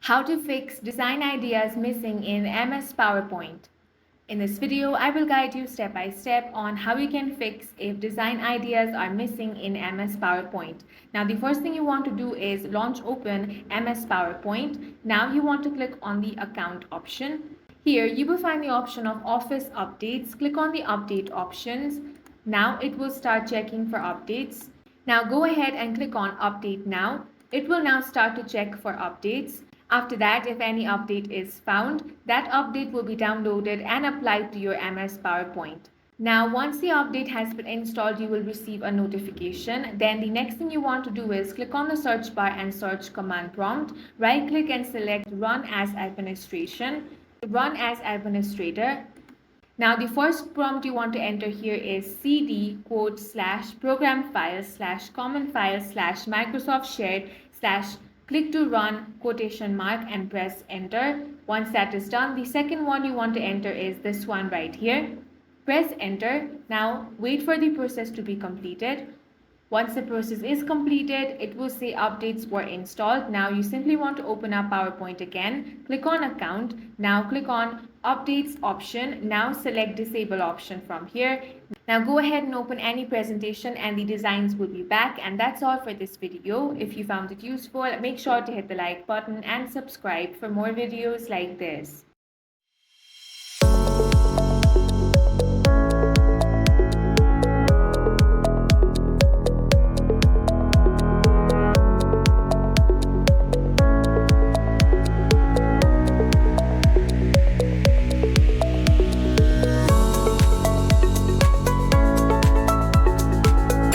How to fix design ideas missing in MS PowerPoint. In this video, I will guide you step by step on how you can fix if design ideas are missing in MS PowerPoint. Now, the first thing you want to do is launch open MS PowerPoint. Now you want to click on the account option. Here you will find the option of Office Updates. Click on the update options. Now it will start checking for updates. Now go ahead and click on Update Now. It will now start to check for updates. After that, if any update is found, that update will be downloaded and applied to your MS PowerPoint. Now, once the update has been installed, you will receive a notification. Then the next thing you want to do is click on the search bar and search command prompt. Right click and select Run as Administration. Run as Administrator. Now the first prompt you want to enter here is cd /program file /common file /Microsoft shared click to run quotation mark and press enter. Once that is done, the second one you want to enter is this one right here. Press enter. Now wait for the process to be completed. Once the process is completed, it will say updates were installed. Now you simply want to open up PowerPoint again. Click on account. Now click on updates option. Now select disable option from here. Now go ahead and open any presentation and the designs will be back. And that's all for this video. If you found it useful, make sure to hit the like button and subscribe for more videos like this.